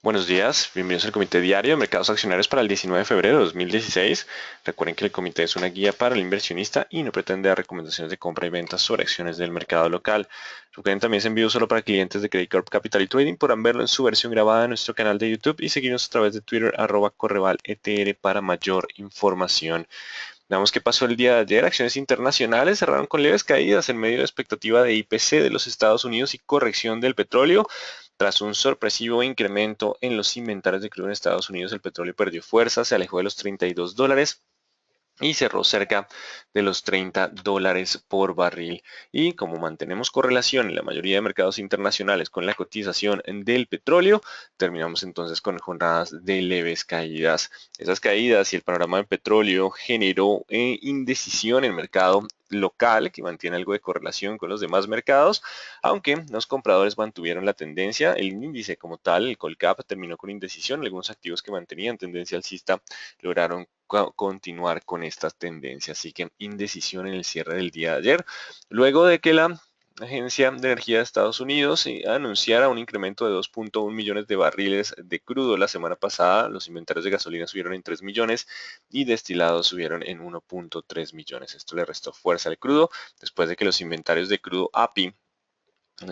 Buenos días, bienvenidos al Comité Diario de Mercados Accionarios para el 19 de febrero de 2016. Recuerden que el comité es una guía para el inversionista y no pretende dar recomendaciones de compra y venta sobre acciones del mercado local. Recuerden también es envío solo para clientes de Credit Corp Capital y Trading. Podrán verlo en su versión grabada en nuestro canal de YouTube y seguirnos a través de Twitter @correvaletr para mayor información. Veamos qué pasó el día de ayer. Acciones internacionales cerraron con leves caídas en medio de expectativa de IPC de los Estados Unidos y corrección del petróleo. Tras un sorpresivo incremento en los inventarios de crudo en Estados Unidos, el petróleo perdió fuerza, se alejó de los $32 y cerró cerca de los $30 por barril. Y como mantenemos correlación en la mayoría de mercados internacionales con la cotización del petróleo, terminamos entonces con jornadas de leves caídas. Esas caídas y el panorama del petróleo generó indecisión en el mercado local, que mantiene algo de correlación con los demás mercados, aunque los compradores mantuvieron la tendencia. El índice como tal, el Colcap, terminó con indecisión. Algunos activos que mantenían tendencia alcista lograron continuar con estas tendencias. Así que indecisión en el cierre del día de ayer, luego de que la Agencia de Energía de Estados Unidos anunciara un incremento de 2.1 millones de barriles de crudo la semana pasada. Los inventarios de gasolina subieron en 3 millones y destilados subieron en 1.3 millones. Esto le restó fuerza al crudo después de que los inventarios de crudo API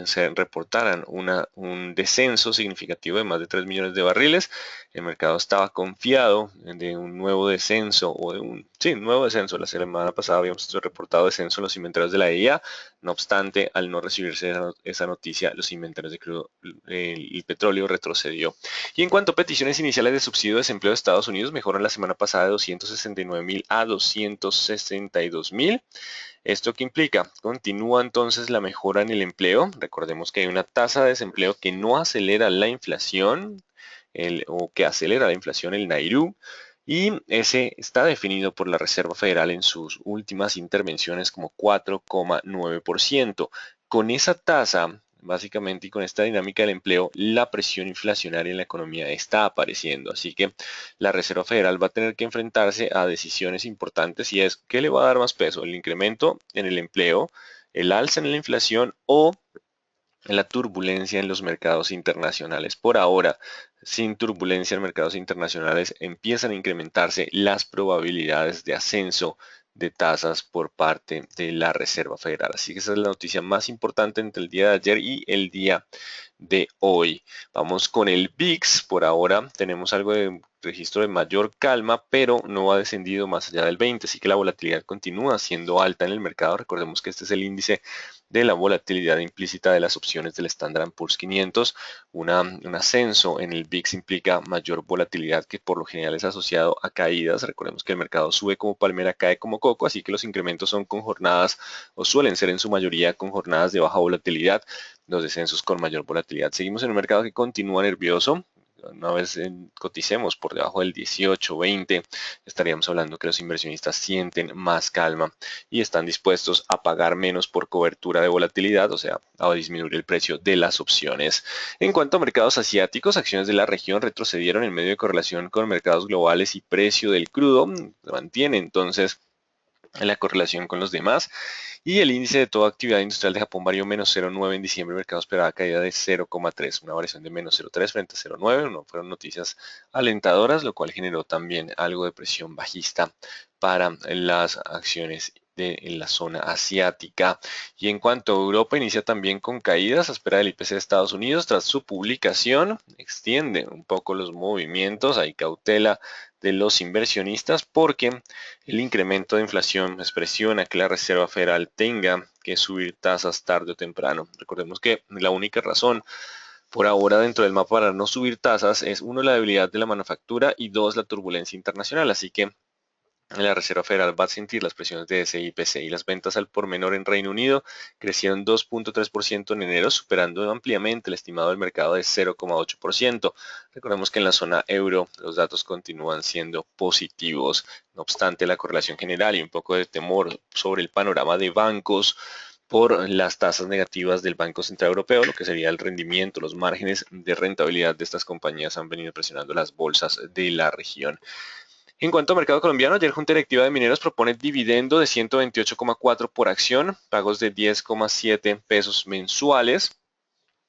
se reportaran un descenso significativo de más de 3 millones de barriles. El mercado estaba confiado de un nuevo descenso o de un nuevo descenso. La semana pasada habíamos reportado descenso en los inventarios de la EIA. No obstante, al no recibirse esa noticia, los inventarios de crudo y petróleo retrocedió. Y en cuanto a peticiones iniciales de subsidio de desempleo de Estados Unidos, mejoran la semana pasada de 269.000 a 262.000. ¿Esto qué implica? Continúa entonces la mejora en el empleo. Recordemos que hay una tasa de desempleo que no acelera la inflación, o que acelera la inflación, el NAIRU, y ese está definido por la Reserva Federal en sus últimas intervenciones como 4,9%. Con esa tasa, básicamente, y con esta dinámica del empleo, la presión inflacionaria en la economía está apareciendo. Así que la Reserva Federal va a tener que enfrentarse a decisiones importantes y es, ¿qué le va a dar más peso? ¿El incremento en el empleo, el alza en la inflación o la turbulencia en los mercados internacionales? Por ahora, sin turbulencia en mercados internacionales, empiezan a incrementarse las probabilidades de ascenso de tasas por parte de la Reserva Federal. Así que esa es la noticia más importante entre el día de ayer y el día de hoy. Vamos con el VIX. Por ahora tenemos algo de registro de mayor calma, pero no ha descendido más allá del 20, así que la volatilidad continúa siendo alta en el mercado. Recordemos que este es el índice de la volatilidad implícita de las opciones del Standard Poor's 500. Un ascenso en el VIX implica mayor volatilidad, que por lo general es asociado a caídas. Recordemos que el mercado sube como palmera, cae como coco, así que los incrementos son con jornadas, o suelen ser en su mayoría con jornadas de baja volatilidad, los descensos con mayor volatilidad. Seguimos en un mercado que continúa nervioso. Una vez coticemos por debajo del 18, 20, estaríamos hablando que los inversionistas sienten más calma y están dispuestos a pagar menos por cobertura de volatilidad, o sea, a disminuir el precio de las opciones. En cuanto a mercados asiáticos, acciones de la región retrocedieron en medio de correlación con mercados globales y precio del crudo. Se mantiene entonces en la correlación con los demás. Y el índice de toda actividad industrial de Japón varió -0,9 en diciembre. El mercado esperaba caída de 0,3, una variación de -0,3 frente a 0,9. No fueron noticias alentadoras, lo cual generó también algo de presión bajista para las acciones en la zona asiática. Y en cuanto a Europa, inicia también con caídas a espera del IPC de Estados Unidos. Tras su publicación, extiende un poco los movimientos, hay cautela de los inversionistas porque el incremento de inflación presiona que la Reserva Federal tenga que subir tasas tarde o temprano. Recordemos que la única razón por ahora dentro del mapa para no subir tasas es, uno, la debilidad de la manufactura y dos, la turbulencia internacional. Así que la Reserva Federal va a sentir las presiones de ese IPC. Y las ventas al por menor en Reino Unido crecieron 2.3% en enero, superando ampliamente el estimado del mercado de 0,8%. Recordemos que en la zona euro los datos continúan siendo positivos. No obstante, la correlación general y un poco de temor sobre el panorama de bancos por las tasas negativas del Banco Central Europeo, lo que sería el rendimiento, los márgenes de rentabilidad de estas compañías han venido presionando las bolsas de la región. En cuanto al mercado colombiano, ayer Junta Directiva de Mineros propone dividendo de 128,4 por acción, pagos de 10,7 pesos mensuales.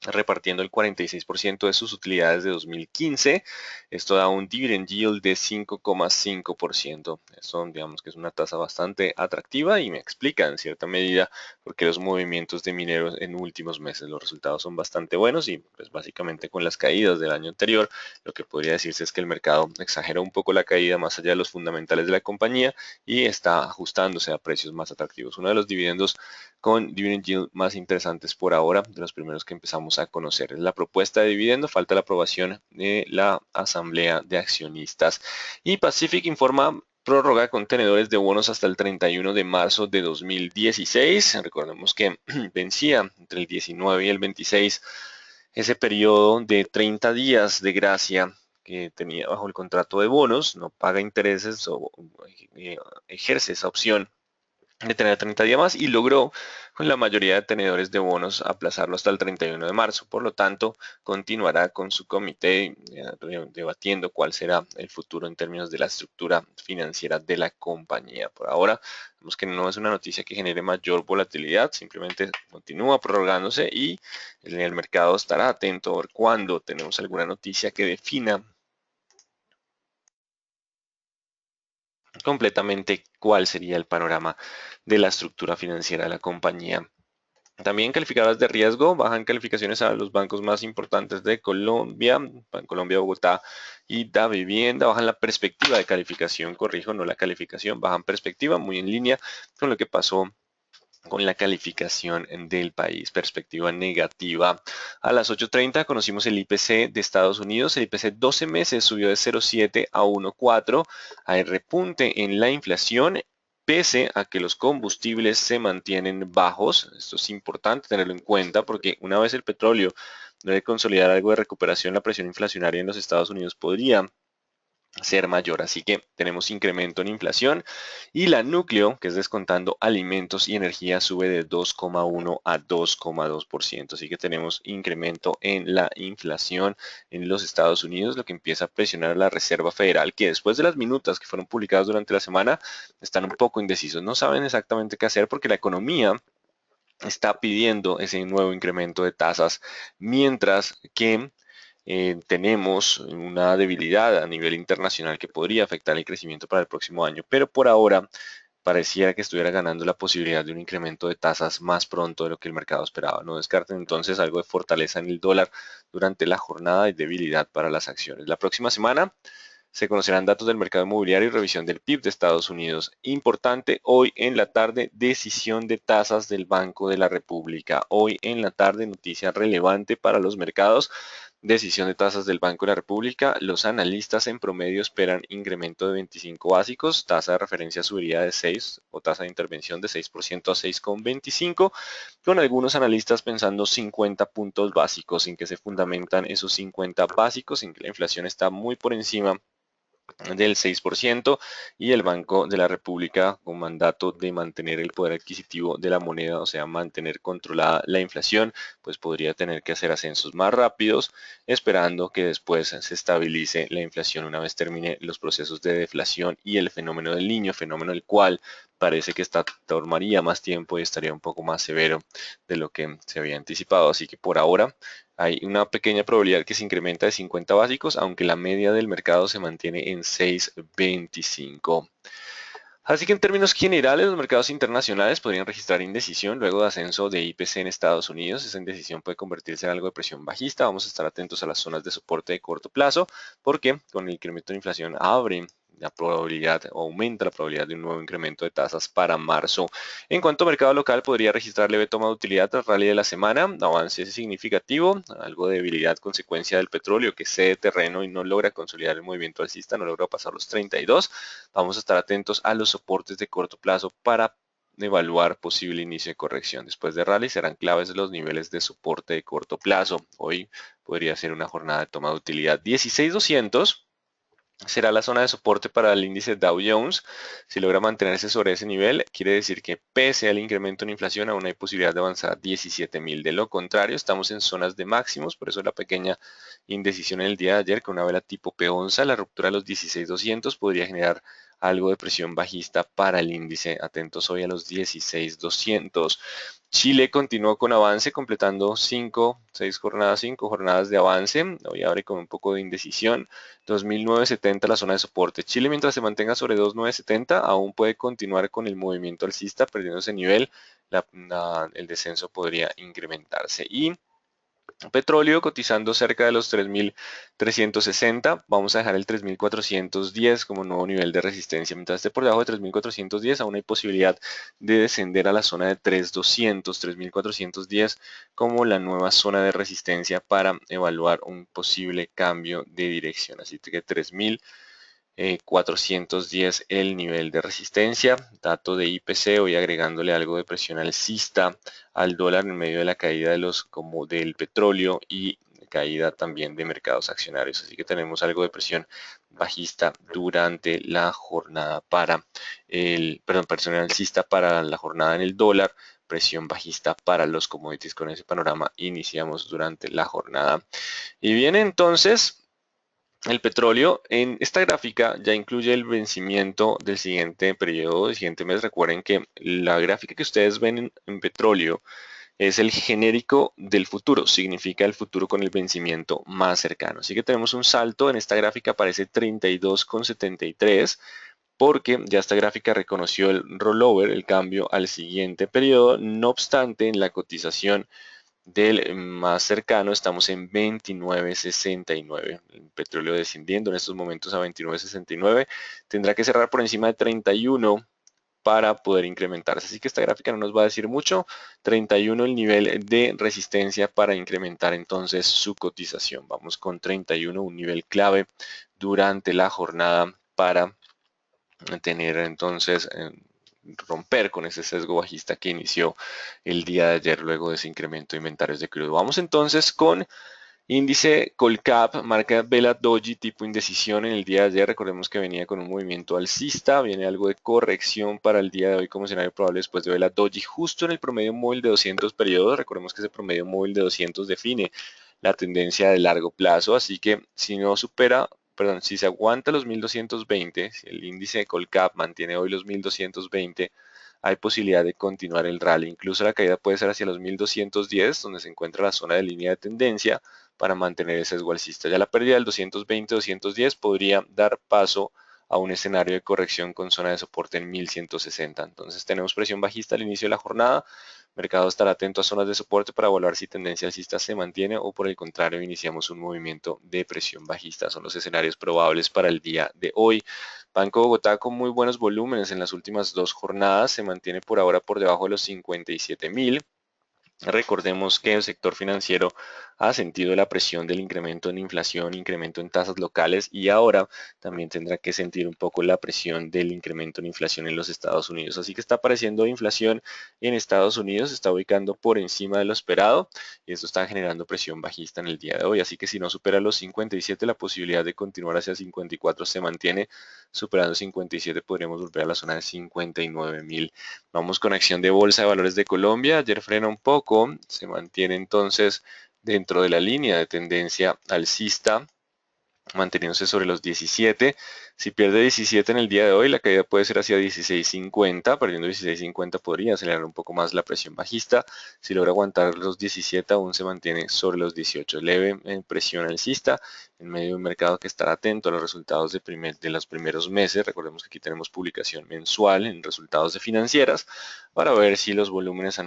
repartiendo el 46% de sus utilidades de 2015. Esto da un dividend yield de 5,5%. Esto digamos que es una tasa bastante atractiva y me explica en cierta medida por qué los movimientos de mineros en últimos meses. Los resultados son bastante buenos y pues básicamente con las caídas del año anterior, lo que podría decirse es que el mercado exagera un poco la caída más allá de los fundamentales de la compañía y está ajustándose a precios más atractivos. Uno de los dividendos con dividend yield más interesantes por ahora, de los primeros que empezamos a conocer. Es la propuesta de dividendo, falta la aprobación de la Asamblea de Accionistas. Y Pacific informa prórroga contenedores de bonos hasta el 31 de marzo de 2016. Recordemos que vencía entre el 19 y el 26 ese periodo de 30 días de gracia que tenía bajo el contrato de bonos, no paga intereses o ejerce esa opción de tener 30 días más y logró con la mayoría de tenedores de bonos aplazarlo hasta el 31 de marzo. Por lo tanto, continuará con su comité debatiendo cuál será el futuro en términos de la estructura financiera de la compañía. Por ahora, vemos que no es una noticia que genere mayor volatilidad, simplemente continúa prorrogándose y el mercado estará atento a ver cuando tenemos alguna noticia que defina completamente cuál sería el panorama de la estructura financiera de la compañía. También calificadoras de riesgo, bajan calificaciones a los bancos más importantes de Colombia, Bancolombia, Bogotá y Da Vivienda, bajan la perspectiva de calificación, corrijo, no la calificación, bajan perspectiva, muy en línea con lo que pasó con la calificación del país, perspectiva negativa. A las 8:30 conocimos el IPC de Estados Unidos, el IPC 12 meses subió de 0,7 a 1,4, hay repunte en la inflación, pese a que los combustibles se mantienen bajos. Esto es importante tenerlo en cuenta porque una vez el petróleo debe consolidar algo de recuperación, la presión inflacionaria en los Estados Unidos podría ser mayor. Así que tenemos incremento en inflación y la núcleo, que es descontando alimentos y energía, sube de 2,1 a 2,2%. Así que tenemos incremento en la inflación en los Estados Unidos, lo que empieza a presionar a la Reserva Federal, que después de las minutas que fueron publicadas durante la semana, están un poco indecisos. No saben exactamente qué hacer porque la economía está pidiendo ese nuevo incremento de tasas, mientras que tenemos una debilidad a nivel internacional que podría afectar el crecimiento para el próximo año, pero por ahora pareciera que estuviera ganando la posibilidad de un incremento de tasas más pronto de lo que el mercado esperaba. No descarten entonces algo de fortaleza en el dólar durante la jornada y debilidad para las acciones. La próxima semana se conocerán datos del mercado inmobiliario y revisión del PIB de Estados Unidos. Importante, hoy en la tarde, decisión de tasas del Banco de la República. Hoy en la tarde, noticia relevante para los mercados. Decisión de tasas del Banco de la República. Los analistas en promedio esperan incremento de 25 básicos. Tasa de referencia subiría de 6 o tasa de intervención de 6% a 6,25, con algunos analistas pensando 50 puntos básicos, en que se fundamentan esos 50 básicos, en que la inflación está muy por encima del 6% y el Banco de la República con mandato de mantener el poder adquisitivo de la moneda, o sea, mantener controlada la inflación, pues podría tener que hacer ascensos más rápidos, esperando que después se estabilice la inflación una vez termine los procesos de deflación y el fenómeno del Niño, fenómeno el cual parece que tomaría más tiempo y estaría un poco más severo de lo que se había anticipado. Así que por ahora hay una pequeña probabilidad que se incrementa de 50 básicos, aunque la media del mercado se mantiene en 6,25. Así que en términos generales, los mercados internacionales podrían registrar indecisión luego de ascenso de IPC en Estados Unidos. Esa indecisión puede convertirse en algo de presión bajista. Vamos a estar atentos a las zonas de soporte de corto plazo, porque con el incremento de inflación abre la probabilidad o aumenta la probabilidad de un nuevo incremento de tasas para marzo. En cuanto a mercado local, podría registrar leve toma de utilidad tras rally de la semana, avance significativo, algo de debilidad consecuencia del petróleo que cede terreno y no logra consolidar el movimiento alcista, no logra pasar los 32. Vamos a estar atentos a los soportes de corto plazo para evaluar posible inicio de corrección. Después de rally serán claves los niveles de soporte de corto plazo. Hoy podría ser una jornada de toma de utilidad. 16,200 será la zona de soporte para el índice Dow Jones. Si logra mantenerse sobre ese nivel, quiere decir que pese al incremento en inflación, aún hay posibilidad de avanzar a 17,000. De lo contrario, estamos en zonas de máximos, por eso la pequeña indecisión en el día de ayer con una vela tipo peonza, la ruptura de los 16,200 podría generar algo de presión bajista para el índice. Atentos hoy a los 16,200. Chile continuó con avance, completando 5 jornadas de avance. Hoy abre con un poco de indecisión. 2.970 la zona de soporte. Chile, mientras se mantenga sobre 2.970, aún puede continuar con el movimiento alcista, perdiendo ese nivel. El descenso podría incrementarse. Y petróleo cotizando cerca de los 3.360. Vamos a dejar el 3.410 como nuevo nivel de resistencia. Mientras esté por debajo de 3.410, aún hay posibilidad de descender a la zona de 3.200, 3.410 como la nueva zona de resistencia para evaluar un posible cambio de dirección. Así que 3.410 el nivel de resistencia. Dato de IPC, hoy agregándole algo de presión alcista al dólar en medio de la caída como del petróleo y caída también de mercados accionarios. Así que tenemos algo de presión bajista durante la jornada presión alcista para la jornada en el dólar, presión bajista para los commodities. Con ese panorama iniciamos durante la jornada. Y viene entonces el petróleo. En esta gráfica ya incluye el vencimiento del siguiente periodo, del siguiente mes. Recuerden que la gráfica que ustedes ven en petróleo es el genérico del futuro, significa el futuro con el vencimiento más cercano. Así que tenemos un salto, en esta gráfica aparece 32,73 porque ya esta gráfica reconoció el rollover, el cambio al siguiente periodo. No obstante, en la cotización del más cercano estamos en 29.69. El petróleo descendiendo en estos momentos a 29.69. Tendrá que cerrar por encima de 31 para poder incrementarse. Así que esta gráfica no nos va a decir mucho. 31 el nivel de resistencia para incrementar entonces su cotización. Vamos con 31, un nivel clave durante la jornada para tener entonces romper con ese sesgo bajista que inició el día de ayer luego de ese incremento de inventarios de crudo. Vamos entonces con índice Colcap, marca Vela Doji tipo indecisión en el día de ayer. Recordemos que venía con un movimiento alcista, viene algo de corrección para el día de hoy como escenario probable después de Vela Doji justo en el promedio móvil de 200 periodos. Recordemos que ese promedio móvil de 200 define la tendencia de largo plazo, así que si no supera, perdón, si se aguanta los 1220, si el índice de Colcap mantiene hoy los 1220, hay posibilidad de continuar el rally. Incluso la caída puede ser hacia los 1210, donde se encuentra la zona de línea de tendencia para mantener ese sesgo alcista. Ya la pérdida del 220-210 podría dar paso a un escenario de corrección con zona de soporte en 1160. Entonces tenemos presión bajista al inicio de la jornada. Mercado estará atento a zonas de soporte para evaluar si tendencia alcista se mantiene o por el contrario iniciamos un movimiento de presión bajista. Son los escenarios probables para el día de hoy. Banco Bogotá con muy buenos volúmenes en las últimas dos jornadas, se mantiene por ahora por debajo de los 57.000. Recordemos que el sector financiero ha sentido la presión del incremento en inflación, incremento en tasas locales y ahora también tendrá que sentir un poco la presión del incremento en inflación en los Estados Unidos. Así que está apareciendo inflación en Estados Unidos, se está ubicando por encima de lo esperado y esto está generando presión bajista en el día de hoy. Así que si no supera los 57, la posibilidad de continuar hacia 54 se mantiene. Superando 57 podríamos volver a la zona de 59.000. Vamos con acción de Bolsa de Valores de Colombia. Ayer frena un poco, se mantiene entonces dentro de la línea de tendencia alcista, manteniéndose sobre los 17. Si pierde 17 en el día de hoy, la caída puede ser hacia 16.50. Perdiendo 16.50 podría acelerar un poco más la presión bajista. Si logra aguantar los 17, aún se mantiene sobre los 18. Leve presión alcista en medio de un mercado que estará atento a los resultados de los primeros meses. Recordemos que aquí tenemos publicación mensual en resultados de financieras para ver si los volúmenes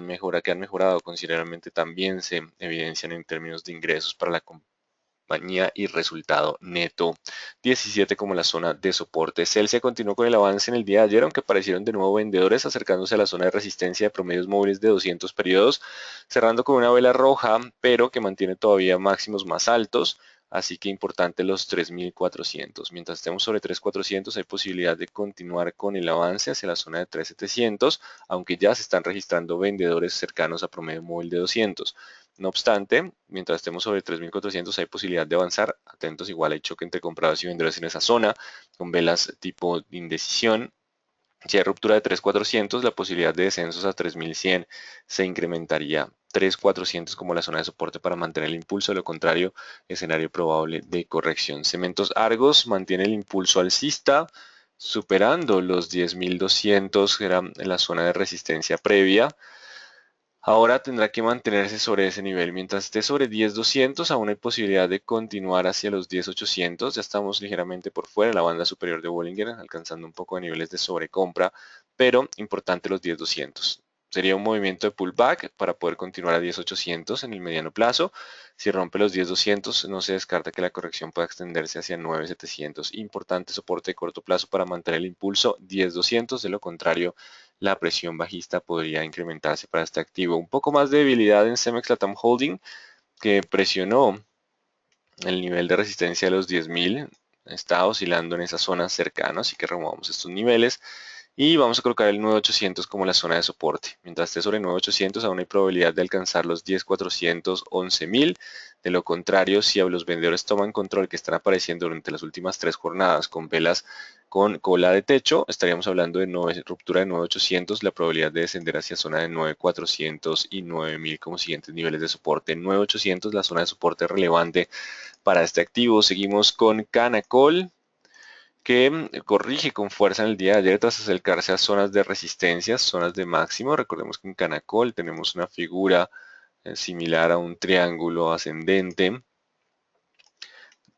que han mejorado considerablemente también se evidencian en términos de ingresos para la compañía y resultado neto. 17 como la zona de soporte. Celsius continuó con el avance en el día de ayer, aunque aparecieron de nuevo vendedores acercándose a la zona de resistencia de promedios móviles de 200 periodos, cerrando con una vela roja, pero que mantiene todavía máximos más altos. Así que importante los 3.400. Mientras estemos sobre 3.400 hay posibilidad de continuar con el avance hacia la zona de 3.700, aunque ya se están registrando vendedores cercanos a promedio móvil de 200. No obstante, mientras estemos sobre 3.400 hay posibilidad de avanzar. Atentos, igual hay choque entre compradores y vendedores en esa zona, con velas tipo de indecisión. Si hay ruptura de 3.400, la posibilidad de descensos a 3.100 se incrementaría. 3.400 como la zona de soporte para mantener el impulso, de lo contrario, escenario probable de corrección. Cementos Argos mantiene el impulso alcista, superando los 10.200, que era la zona de resistencia previa. Ahora tendrá que mantenerse sobre ese nivel. Mientras esté sobre 10.200, aún hay posibilidad de continuar hacia los 10.800. Ya estamos ligeramente por fuera de la banda superior de Bollinger, alcanzando un poco de niveles de sobrecompra, pero importante los 10.200. Sería un movimiento de pullback para poder continuar a 10.800 en el mediano plazo. Si rompe los 10.200, no se descarta que la corrección pueda extenderse hacia 9.700. Importante soporte de corto plazo para mantener el impulso 10.200. De lo contrario, la presión bajista podría incrementarse para este activo. Un poco más de debilidad en Cemex Latam Holding, que presionó el nivel de resistencia de los 10.000. Está oscilando en esas zonas cercanas, así que removamos estos niveles. Y vamos a colocar el 9.800 como la zona de soporte. Mientras esté sobre 9.800, aún hay probabilidad de alcanzar los 10.400, 11.000. De lo contrario, si los vendedores toman control, que están apareciendo durante las últimas 3 jornadas con velas con cola de techo, estaríamos hablando de ruptura de 9.800, la probabilidad de descender hacia zona de 9.400 y 9.000 como siguientes niveles de soporte. 9.800, la zona de soporte relevante para este activo. Seguimos con Canacol, que corrige con fuerza en el día de ayer tras acercarse a zonas de resistencia, zonas de máximo. Recordemos que en Canacol tenemos una figura similar a un triángulo ascendente,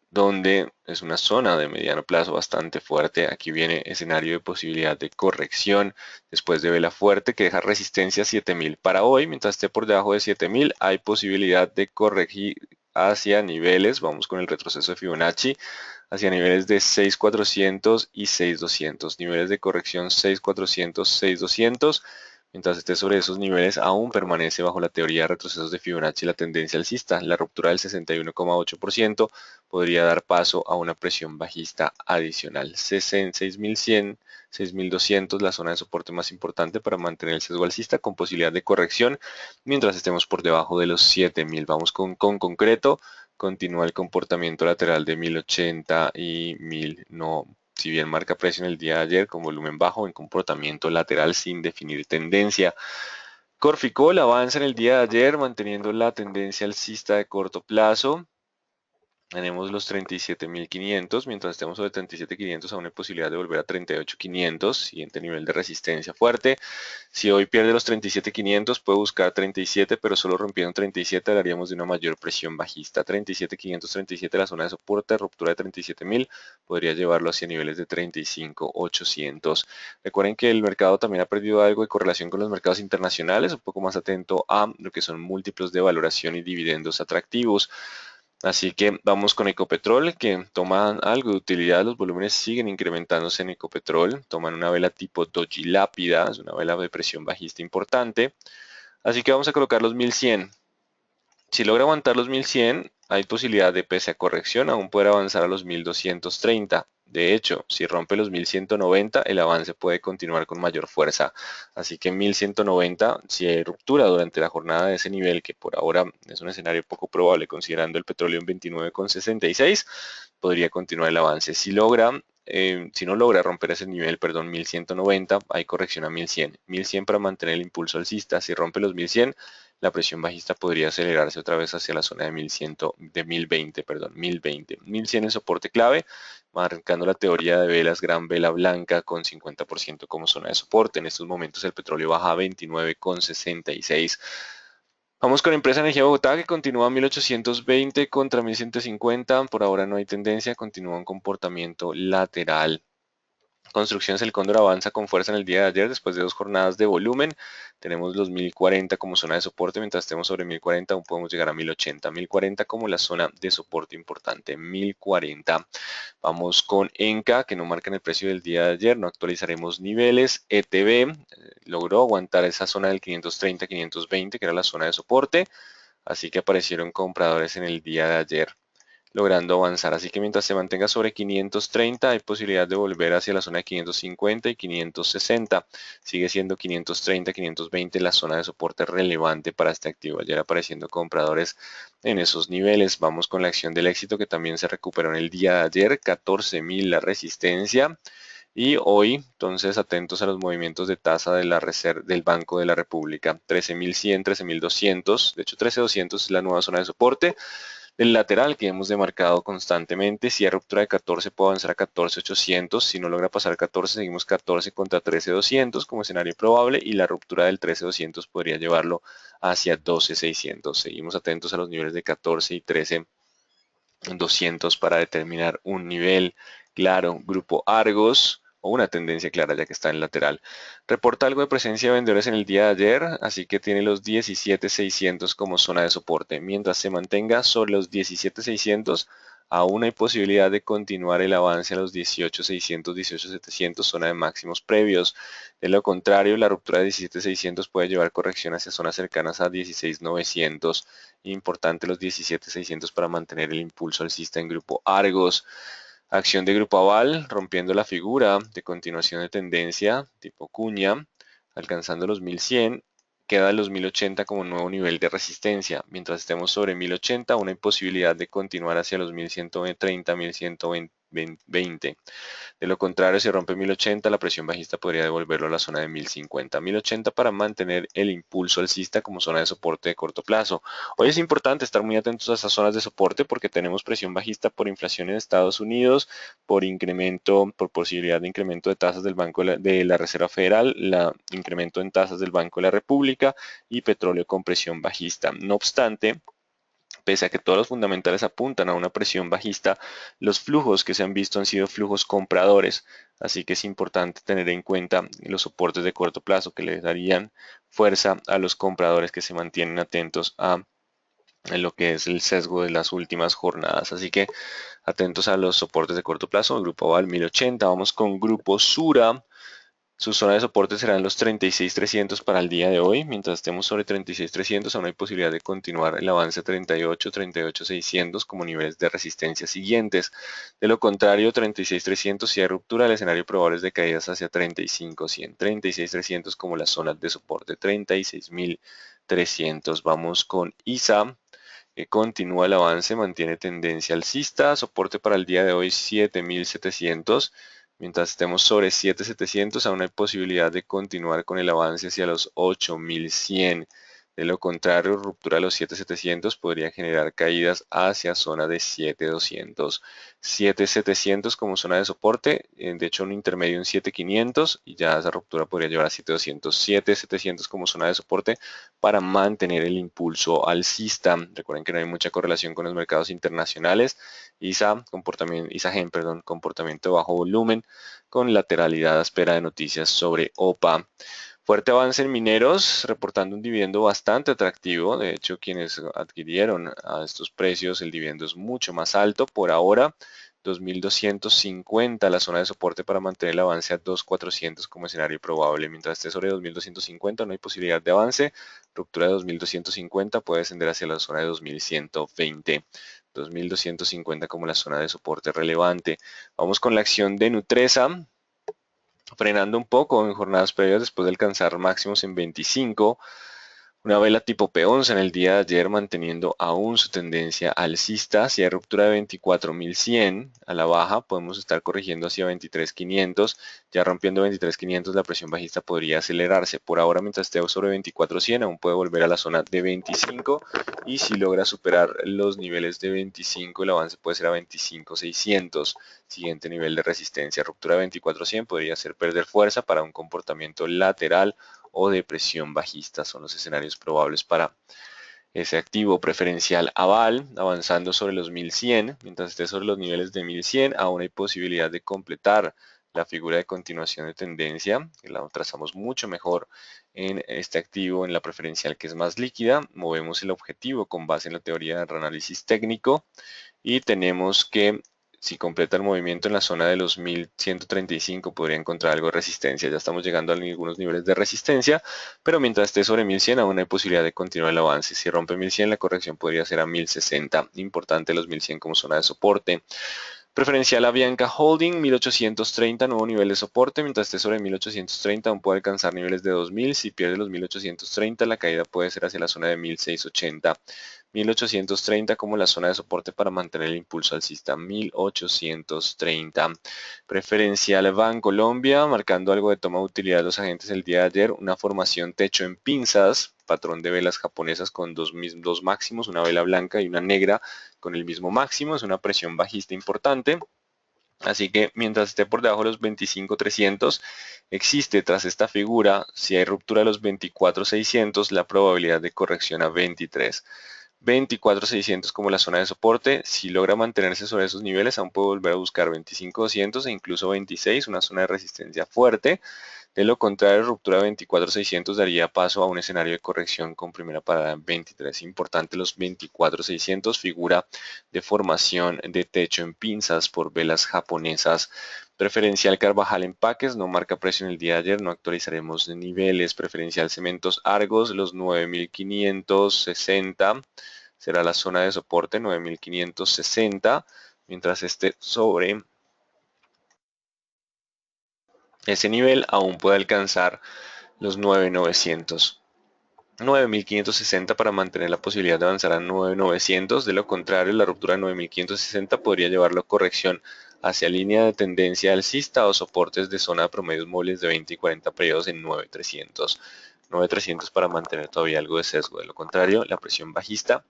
donde es una zona de mediano plazo bastante fuerte. Aquí viene escenario de posibilidad de corrección después de vela fuerte que deja resistencia a 7.000 para hoy. Mientras esté por debajo de 7.000 hay posibilidad de corregir hacia niveles, vamos con el retroceso de Fibonacci, hacia niveles de 6.400 y 6.200, niveles de corrección 6.400, 6.200. Mientras esté sobre esos niveles, aún permanece bajo la teoría de retrocesos de Fibonacci la tendencia alcista. La ruptura del 61,8% podría dar paso a una presión bajista adicional. 6.100, 6.200, la zona de soporte más importante para mantener el sesgo alcista con posibilidad de corrección mientras estemos por debajo de los 7.000. Vamos con concreto. Continúa el comportamiento lateral de 1080 y 1000. No, si bien marca precio en el día de ayer con volumen bajo, en comportamiento lateral sin definir tendencia. Corficol avanza en el día de ayer manteniendo la tendencia alcista de corto plazo. Tenemos los 37.500, mientras estemos sobre 37.500 aún hay posibilidad de volver a 38.500, siguiente nivel de resistencia fuerte. Si hoy pierde los 37.500 puede buscar 37, pero solo rompiendo 37 hablaríamos de una mayor presión bajista. 37.500, 37 la zona de soporte, ruptura de 37.000 podría llevarlo hacia niveles de 35.800. Recuerden que el mercado también ha perdido algo de correlación con los mercados internacionales, un poco más atento a lo que son múltiplos de valoración y dividendos atractivos. Así que vamos con Ecopetrol, que toman algo de utilidad. Los volúmenes siguen incrementándose en Ecopetrol. Toman una vela tipo doji lápida, es una vela de presión bajista importante. Así que vamos a colocar los 1100. Si logra aguantar los 1100, hay posibilidad de, pese a corrección, aún poder avanzar a los 1230. De hecho, si rompe los 1190, el avance puede continuar con mayor fuerza. Así que 1190, si hay ruptura durante la jornada de ese nivel, que por ahora es un escenario poco probable considerando el petróleo en 29,66, podría continuar el avance. Si no logra romper ese nivel, perdón, 1190, hay corrección a 1100. 1100 para mantener el impulso alcista. Si rompe los 1100, la presión bajista podría acelerarse otra vez hacia la zona de 1100, de 1020, perdón, 1020. 1100 el soporte clave, marcando la teoría de velas, gran vela blanca con 50% como zona de soporte. En estos momentos el petróleo baja a 29,66. Vamos con Empresa Energía Bogotá, que continúa a 1820 contra 1150. Por ahora no hay tendencia, continúa un comportamiento lateral. Construcciones El Cóndor avanza con fuerza en el día de ayer después de 2 jornadas de volumen. Tenemos los 1040 como zona de soporte, mientras estemos sobre 1040 aún podemos llegar a 1080. 1040 como la zona de soporte importante, 1040. Vamos con Enca, que no marcan el precio del día de ayer, no actualizaremos niveles. ETB logró aguantar esa zona del 530-520, que era la zona de soporte, así que aparecieron compradores en el día de ayer, logrando avanzar. Así que mientras se mantenga sobre 530 hay posibilidad de volver hacia la zona de 550 y 560. Sigue siendo 530, 520 la zona de soporte relevante para este activo. Ayer apareciendo compradores en esos niveles. Vamos con la acción del éxito, que también se recuperó en el día de ayer. 14.000 la resistencia. Y hoy, entonces, atentos a los movimientos de tasa de la del Banco de la República. 13.100, 13.200. De hecho, 13.200 es la nueva zona de soporte. del lateral que hemos demarcado constantemente. Si hay ruptura de 14 puede avanzar a 14.800, si no logra pasar 14 seguimos 14 contra 13.200 como escenario probable y la ruptura del 13.200 podría llevarlo hacia 12.600. Seguimos atentos a los niveles de 14 y 13.200 para determinar un nivel claro. Grupo Argos o una tendencia clara ya que está en lateral. Reporta algo de presencia de vendedores en el día de ayer, así que tiene los 17.600 como zona de soporte. Mientras se mantenga sobre los 17.600, aún hay posibilidad de continuar el avance a los 18.600, 18.700, zona de máximos previos. De lo contrario, la ruptura de 17.600 puede llevar corrección hacia zonas cercanas a 16.900. Importante los 17.600 para mantener el impulso alcista en grupo Argos. Acción de grupo Aval, rompiendo la figura de continuación de tendencia tipo cuña, alcanzando los 1100, queda los 1080 como nuevo nivel de resistencia. Mientras estemos sobre 1080, aún hay posibilidad de continuar hacia los 1130, 1120. De lo contrario, si rompe 1080, la presión bajista podría devolverlo a la zona de 1050. 1080 para mantener el impulso alcista como zona de soporte de corto plazo. Hoy es importante estar muy atentos a estas zonas de soporte porque tenemos presión bajista por inflación en Estados Unidos, por posibilidad de incremento de tasas del Banco de la Reserva Federal, incremento en tasas del Banco de la República y petróleo con presión bajista. No obstante, pese a que todos los fundamentales apuntan a una presión bajista, los flujos que se han visto han sido flujos compradores, así que es importante tener en cuenta los soportes de corto plazo que le darían fuerza a los compradores que se mantienen atentos a lo que es el sesgo de las últimas jornadas. Así que atentos a los soportes de corto plazo, el grupo Val 1080, vamos con grupo Sura. Su zona de soporte serán los 36.300 para el día de hoy. Mientras estemos sobre 36.300, aún hay posibilidad de continuar el avance a 38, 38.600 como niveles de resistencia siguientes. De lo contrario, 36.300 si hay ruptura, el escenario probable es de caídas hacia 35.100. 36.300 como las zonas de soporte. 36.300. Vamos con ISA. Continúa el avance, mantiene tendencia alcista, soporte para el día de hoy 7.700. Mientras estemos sobre 7.700, aún hay posibilidad de continuar con el avance hacia los 8.100. De lo contrario, ruptura de los 7.700 podría generar caídas hacia zona de 7.200. 7.700 como zona de soporte, de hecho un intermedio en 7.500 y ya esa ruptura podría llevar a 7.200. 7.700 como zona de soporte para mantener el impulso alcista. Recuerden que no hay mucha correlación con los mercados internacionales. ISAGEN, comportamiento de bajo volumen con lateralidad a espera de noticias sobre OPA. Fuerte avance en mineros, reportando un dividendo bastante atractivo. De hecho, quienes adquirieron a estos precios, el dividendo es mucho más alto por ahora. 2.250 la zona de soporte para mantener el avance a 2.400 como escenario probable. Mientras esté sobre 2.250 no hay posibilidad de avance. Ruptura de 2.250 puede descender hacia la zona de 2.120. 2.250 como la zona de soporte relevante. Vamos con la acción de Nutresa, frenando un poco en jornadas previas después de alcanzar máximos en 25. Una vela tipo P11 en el día de ayer manteniendo aún su tendencia alcista. Si hay ruptura de 24.100 a la baja, podemos estar corrigiendo hacia 23.500. Ya rompiendo 23.500 la presión bajista podría acelerarse. Por ahora, mientras esté sobre 24.100, aún puede volver a la zona de 25. Y si logra superar los niveles de 25, el avance puede ser a 25.600. Siguiente nivel de resistencia. Ruptura de 24.100 podría hacer perder fuerza para un comportamiento lateral o de presión bajista. Son los escenarios probables para ese activo preferencial Aval, avanzando sobre los 1100. Mientras esté sobre los niveles de 1100, aún hay posibilidad de completar la figura de continuación de tendencia, que la trazamos mucho mejor en este activo, en la preferencial que es más líquida. Movemos el objetivo con base en la teoría de análisis técnico y tenemos que si completa el movimiento en la zona de los 1135 podría encontrar algo de resistencia. Ya estamos llegando a algunos niveles de resistencia, pero mientras esté sobre 1100 aún hay posibilidad de continuar el avance. Si rompe 1100 la corrección podría ser a 1060. Importante los 1100 como zona de soporte. Preferencial Avianca Holding, 1830, nuevo nivel de soporte. Mientras esté sobre 1830 aún puede alcanzar niveles de 2000. Si pierde los 1830 la caída puede ser hacia la zona de 1680. 1830 como la zona de soporte para mantener el impulso alcista. 1830. Preferencial Bancolombia, marcando algo de toma de utilidad de los agentes el día de ayer. Una formación techo en pinzas, patrón de velas japonesas con dos máximos, una vela blanca y una negra con el mismo máximo, es una presión bajista importante. Así que mientras esté por debajo de los 25.300, existe tras esta figura, si hay ruptura de los 24.600, la probabilidad de corrección a 23. 24.600 como la zona de soporte. Si logra mantenerse sobre esos niveles, aún puede volver a buscar 25.200 e incluso 26, una zona de resistencia fuerte. De lo contrario, ruptura de 24.600 daría paso a un escenario de corrección con primera parada en 23. Importante los 24.600, figura de formación de techo en pinzas por velas japonesas. Preferencial Carvajal Empaques, no marca precio en el día de ayer, no actualizaremos niveles. Preferencial Cementos Argos, los 9.560 será la zona de soporte, 9.560, mientras esté sobre ese nivel aún puede alcanzar los 9.900. 9.560 para mantener la posibilidad de avanzar a 9.900. De lo contrario, la ruptura de 9.560 podría llevarlo a corrección hacia línea de tendencia alcista o soportes de zona de promedios móviles de 20 y 40 periodos en 9.300. 9.300 para mantener todavía algo de sesgo. De lo contrario, la presión bajista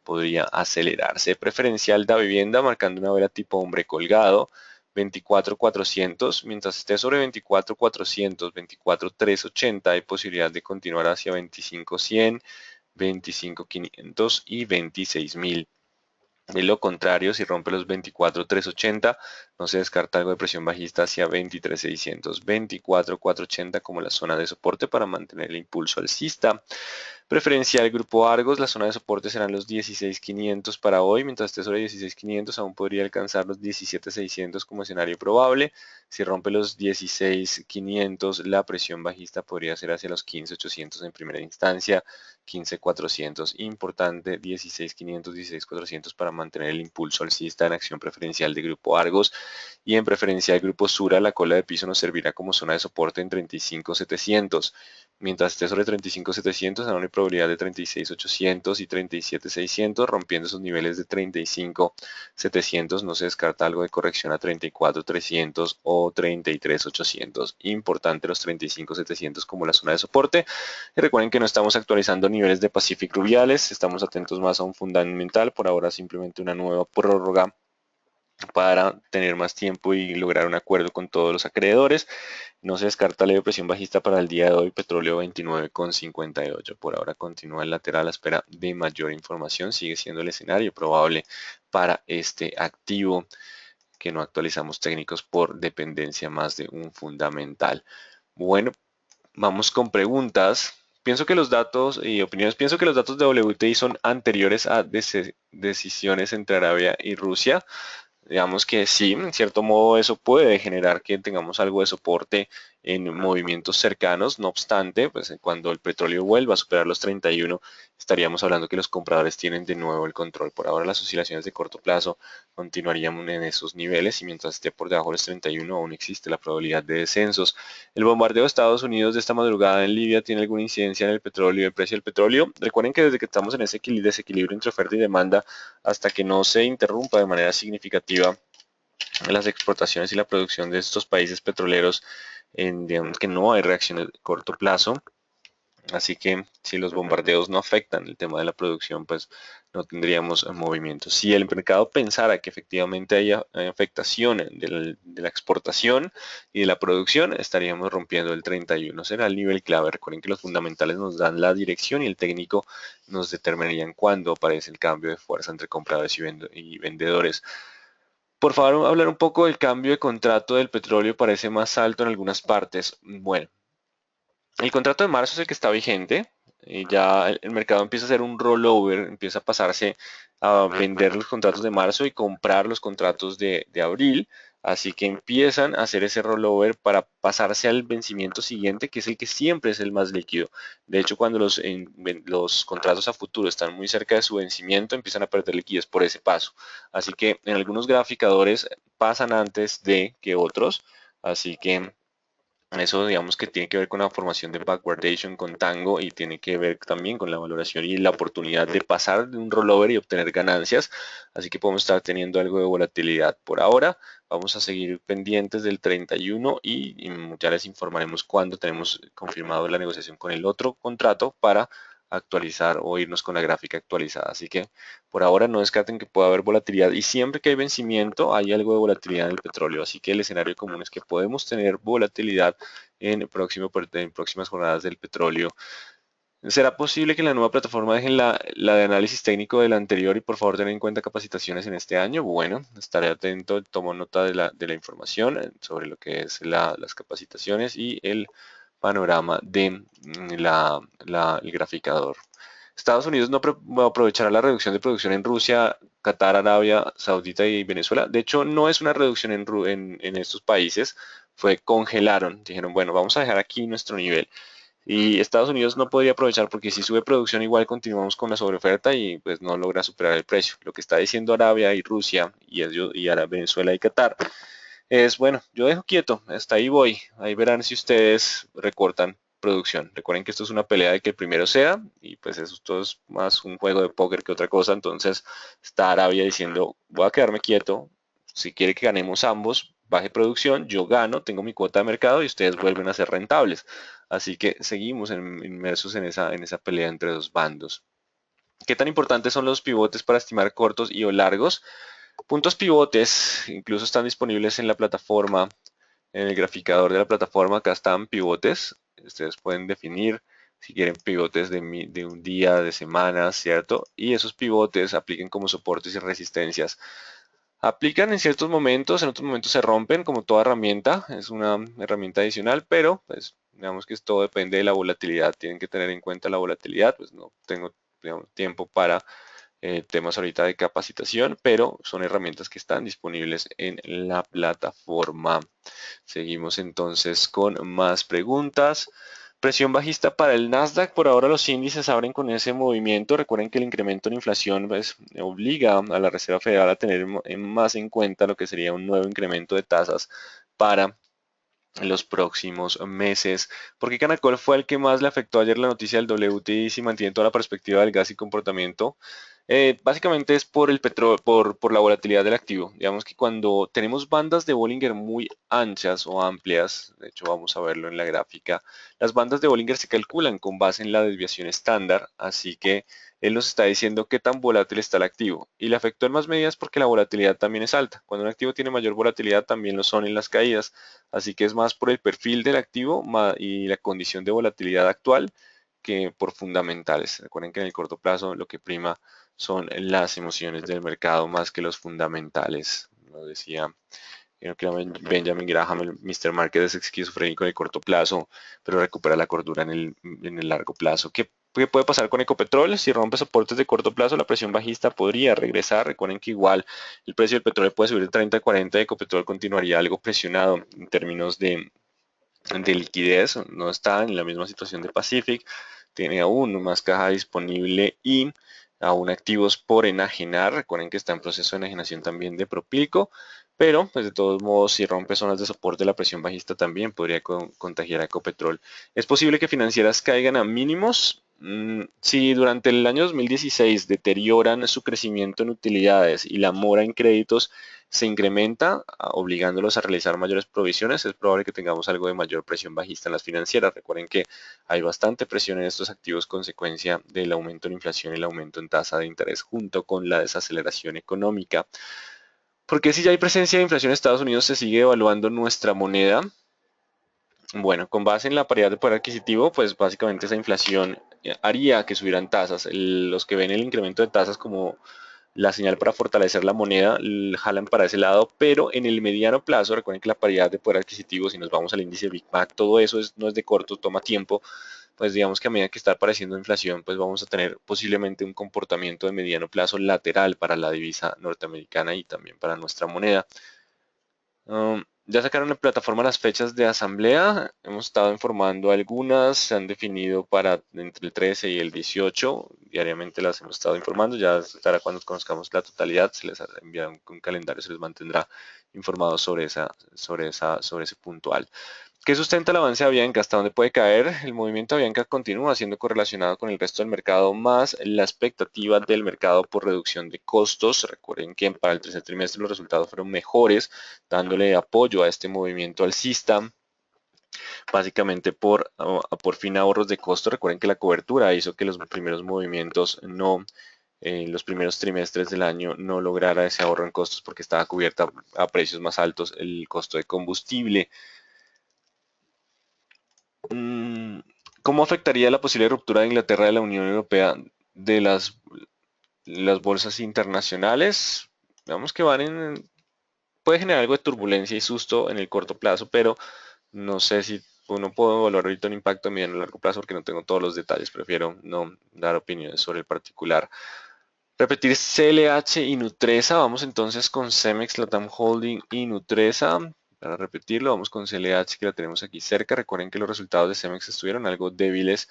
podría acelerarse. Preferencial da vivienda marcando una vela tipo hombre colgado. 24.400, mientras esté sobre 24.400, 24.380 hay posibilidad de continuar hacia 25.100, 25.500 y 26.000. De lo contrario, si rompe los 24.380, no se descarta algo de presión bajista hacia 23.600, 24.480 como la zona de soporte para mantener el impulso alcista. Preferencial Grupo Argos, la zona de soporte serán los 16.500 para hoy, mientras esté sobre 16.500 aún podría alcanzar los 17.600 como escenario probable. Si rompe los 16.500, la presión bajista podría ser hacia los 15.800 en primera instancia, 15.400. Importante, 16.500, 16.400 para mantener el impulso alcista en acción preferencial de Grupo Argos. Y en preferencial Grupo Sura, la cola de piso nos servirá como zona de soporte en 35.700. Mientras esté sobre 35.700, aún hay probabilidad de 36.800 y 37.600, rompiendo esos niveles de 35.700. No se descarta algo de corrección a 34.300 o 33.800. Importante los 35.700 como la zona de soporte. Y recuerden que no estamos actualizando niveles de Pacific Rubiales, estamos atentos más a un fundamental. Por ahora simplemente una nueva prórroga para tener más tiempo y lograr un acuerdo con todos los acreedores. No se descarta leve presión bajista para el día de hoy, petróleo 29,58. Por ahora continúa el lateral a la espera de mayor información. Sigue siendo el escenario probable para este activo que no actualizamos técnicos por dependencia más de un fundamental. Bueno, vamos con preguntas. Pienso que los datos y opiniones, pienso que los datos de WTI son anteriores a decisiones entre Arabia y Rusia. Digamos que sí, en cierto modo eso puede generar que tengamos algo de soporte en movimientos cercanos. No obstante, pues cuando el petróleo vuelva a superar los 31, estaríamos hablando que los compradores tienen de nuevo el control. Por ahora las oscilaciones de corto plazo continuarían en esos niveles y mientras esté por debajo de los 31 aún existe la probabilidad de descensos. El bombardeo de Estados Unidos de esta madrugada en Libia tiene alguna incidencia en el petróleo y el precio del petróleo. Recuerden que desde que estamos en ese desequilibrio entre oferta y demanda, hasta que no se interrumpa de manera significativa las exportaciones y la producción de estos países petroleros, digamos que no hay reacciones de corto plazo. Así que si los bombardeos no afectan el tema de la producción, pues no tendríamos movimientos. Si el mercado pensara que efectivamente hay afectación de la exportación y de la producción, estaríamos rompiendo el 31. Será el nivel clave. Recuerden que los fundamentales nos dan la dirección y el técnico nos determinarían cuándo aparece el cambio de fuerza entre compradores y vendedores. Por favor, hablar un poco del cambio de contrato del petróleo, parece más alto en algunas partes. Bueno, el contrato de marzo es el que está vigente. Y ya el mercado empieza a hacer un rollover, empieza a pasarse a vender los contratos de marzo y comprar los contratos de abril. Así que empiezan a hacer ese rollover para pasarse al vencimiento siguiente, que es el que siempre es el más líquido. De hecho, cuando los contratos a futuro están muy cerca de su vencimiento, empiezan a perder liquidez por ese paso. Así que en algunos graficadores pasan antes de que otros. Así que eso digamos que tiene que ver con la formación de backwardation con Tango y tiene que ver también con la valoración y la oportunidad de pasar de un rollover y obtener ganancias. Así que podemos estar teniendo algo de volatilidad por ahora. Vamos a seguir pendientes del 31 y ya les informaremos cuando tenemos confirmado la negociación con el otro contrato para actualizar o irnos con la gráfica actualizada. Así que por ahora no descarten que pueda haber volatilidad y siempre que hay vencimiento hay algo de volatilidad en el petróleo. Así que el escenario común es que podemos tener volatilidad en próximas jornadas del petróleo. ¿Será posible que en la nueva plataforma dejen la de análisis técnico de la anterior y por favor tengan en cuenta capacitaciones en este año? Bueno, estaré atento, tomo nota de la información sobre lo que es las capacitaciones y el panorama de el graficador. Estados Unidos no aprovechará la reducción de producción en Rusia, Qatar, Arabia Saudita y Venezuela. De hecho, no es una reducción en estos países, congelaron, dijeron, bueno, vamos a dejar aquí nuestro nivel. Y Estados Unidos no podría aprovechar porque si sube producción igual continuamos con la sobreoferta y pues no logra superar el precio. Lo que está diciendo Arabia y Rusia y Venezuela y Qatar es, bueno, yo dejo quieto, hasta ahí voy. Ahí verán si ustedes recortan producción. Recuerden que esto es una pelea de que el primero sea y pues esto es más un juego de póker que otra cosa. Entonces está Arabia diciendo, voy a quedarme quieto. Si quiere que ganemos ambos, baje producción, yo gano, tengo mi cuota de mercado y ustedes vuelven a ser rentables. Así que seguimos inmersos en esa pelea entre dos bandos. ¿Qué tan importantes son los pivotes para estimar cortos y o largos? Puntos pivotes incluso están disponibles en la plataforma, en el graficador de la plataforma. Acá están pivotes. Ustedes pueden definir si quieren pivotes de un día, de semanas, ¿cierto? Y esos pivotes apliquen como soportes y resistencias. Aplican en ciertos momentos, en otros momentos se rompen, como toda herramienta. Es una herramienta adicional, pero pues digamos que todo depende de la volatilidad. Tienen que tener en cuenta la volatilidad. Pues no tengo digamos, tiempo para temas ahorita de capacitación, pero son herramientas que están disponibles en la plataforma. Seguimos entonces con más preguntas. Presión bajista para el Nasdaq. Por ahora los índices abren con ese movimiento. Recuerden que el incremento en inflación pues, obliga a la Reserva Federal a tener más en cuenta lo que sería un nuevo incremento de tasas para los próximos meses. ¿Por qué Canacol fue el que más le afectó ayer la noticia del WTI si mantiene toda la perspectiva del gas y comportamiento? Básicamente es por el petróleo, por la volatilidad del activo. Digamos que cuando tenemos bandas de Bollinger muy anchas o amplias, de hecho vamos a verlo en la gráfica, las bandas de Bollinger se calculan con base en la desviación estándar, así que él nos está diciendo qué tan volátil está el activo. Y le afectó en más medidas porque la volatilidad también es alta. Cuando un activo tiene mayor volatilidad también lo son en las caídas. Así que es más por el perfil del activo y la condición de volatilidad actual que por fundamentales. Recuerden que en el corto plazo lo que prima son las emociones del mercado más que los fundamentales. Lo decía, creo que era Benjamin Graham, el Mr. Market es esquizofrénico en el corto plazo, pero recupera la cordura en el largo plazo. ¿Qué puede pasar con Ecopetrol? Si rompe soportes de corto plazo, la presión bajista podría regresar. Recuerden que igual el precio del petróleo puede subir de 30 a 40, Ecopetrol continuaría algo presionado en términos de liquidez. No está en la misma situación de Pacific, tiene aún más caja disponible y aún activos por enajenar. Recuerden que está en proceso de enajenación también de Propilco, pero pues de todos modos si rompe zonas de soporte la presión bajista también podría contagiar a Ecopetrol. ¿Es posible que financieras caigan a mínimos? Si durante el año 2016 deterioran su crecimiento en utilidades y la mora en créditos se incrementa, obligándolos a realizar mayores provisiones, es probable que tengamos algo de mayor presión bajista en las financieras. Recuerden que hay bastante presión en estos activos consecuencia del aumento en inflación y el aumento en tasa de interés junto con la desaceleración económica. Porque si ya hay presencia de inflación en Estados Unidos, se sigue evaluando nuestra moneda. Bueno, con base en la paridad de poder adquisitivo, pues básicamente esa inflación haría que subieran tasas. Los que ven el incremento de tasas como la señal para fortalecer la moneda, jalan para ese lado, pero en el mediano plazo, recuerden que la paridad de poder adquisitivo, si nos vamos al índice Big Mac, todo eso no es de corto, toma tiempo, pues digamos que a medida que está apareciendo inflación, pues vamos a tener posiblemente un comportamiento de mediano plazo lateral para la divisa norteamericana y también para nuestra moneda. Ya sacaron en plataforma las fechas de asamblea, hemos estado informando algunas, se han definido para entre el 13 y el 18, diariamente las hemos estado informando, ya estará cuando conozcamos la totalidad, se les enviará un calendario, se les mantendrá informados sobre ese puntual. ¿Qué sustenta el avance de Avianca? ¿Hasta dónde puede caer? El movimiento de Avianca continúa siendo correlacionado con el resto del mercado, más la expectativa del mercado por reducción de costos. Recuerden que para el tercer trimestre los resultados fueron mejores, dándole apoyo a este movimiento alcista. básicamente por fin ahorros de costo. Recuerden que la cobertura hizo que los primeros movimientos no, los primeros trimestres del año no lograra ese ahorro en costos porque estaba cubierta a precios más altos el costo de combustible. ¿Cómo afectaría la posible ruptura de Inglaterra de la Unión Europea de las bolsas internacionales? Digamos que puede generar algo de turbulencia y susto en el corto plazo, pero no sé si no puedo evaluar ahorita un impacto a mediano y largo plazo porque no tengo todos los detalles. Prefiero no dar opiniones sobre el particular. Repetir CLH y Nutresa. Vamos entonces con Cemex, Latam Holding y Nutresa. Para repetirlo, vamos con CLH que la tenemos aquí cerca. Recuerden que los resultados de Cemex estuvieron algo débiles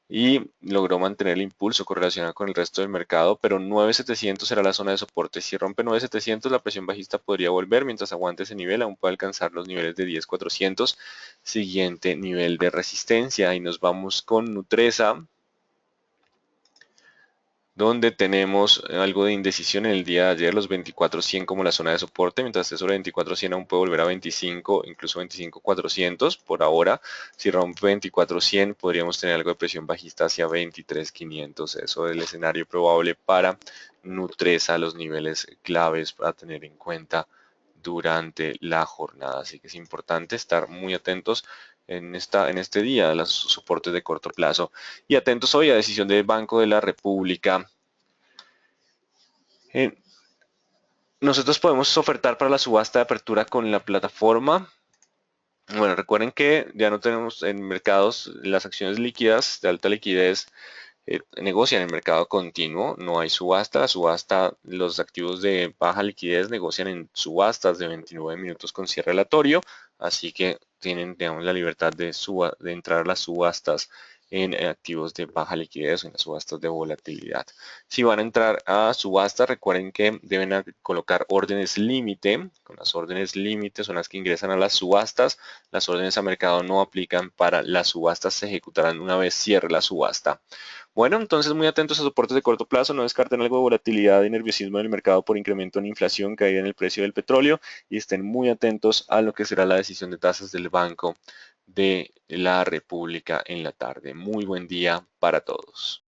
y logró mantener el impulso correlacionado con el resto del mercado, pero 9.700 será la zona de soporte. Si rompe 9.700, la presión bajista podría volver. Mientras aguante ese nivel, aún puede alcanzar los niveles de 10.400. Siguiente nivel de resistencia. Y nos vamos con Nutresa, donde tenemos algo de indecisión en el día de ayer, los 24.100 como la zona de soporte, mientras esté sobre 24.100 aún puede volver a 25, incluso 25.400 por ahora. Si rompe 24.100 podríamos tener algo de presión bajista hacia 23.500, eso es el escenario probable para Nutresa, los niveles claves para tener en cuenta durante la jornada, así que es importante estar muy atentos en este día a los soportes de corto plazo y atentos hoy a decisión del Banco de la República. Eh, Nosotros podemos ofertar para la subasta de apertura con la plataforma. Bueno, recuerden que ya no tenemos en mercados las acciones líquidas de alta liquidez negocian en mercado continuo, no hay subasta. La subasta, los activos de baja liquidez negocian en subastas de 29 minutos con cierre aleatorio, así que tienen, digamos, la libertad de entrar a las subastas en activos de baja liquidez o en las subastas de volatilidad. Si van a entrar a subastas, recuerden que deben colocar órdenes límite. Con las órdenes límite son las que ingresan a las subastas. Las órdenes a mercado no aplican para las subastas, se ejecutarán una vez cierre la subasta. Bueno, entonces muy atentos a soportes de corto plazo, no descarten algo de volatilidad y nerviosismo en el mercado por incremento en inflación, caída en el precio del petróleo y estén muy atentos a lo que será la decisión de tasas del Banco de la República en la tarde. Muy buen día para todos.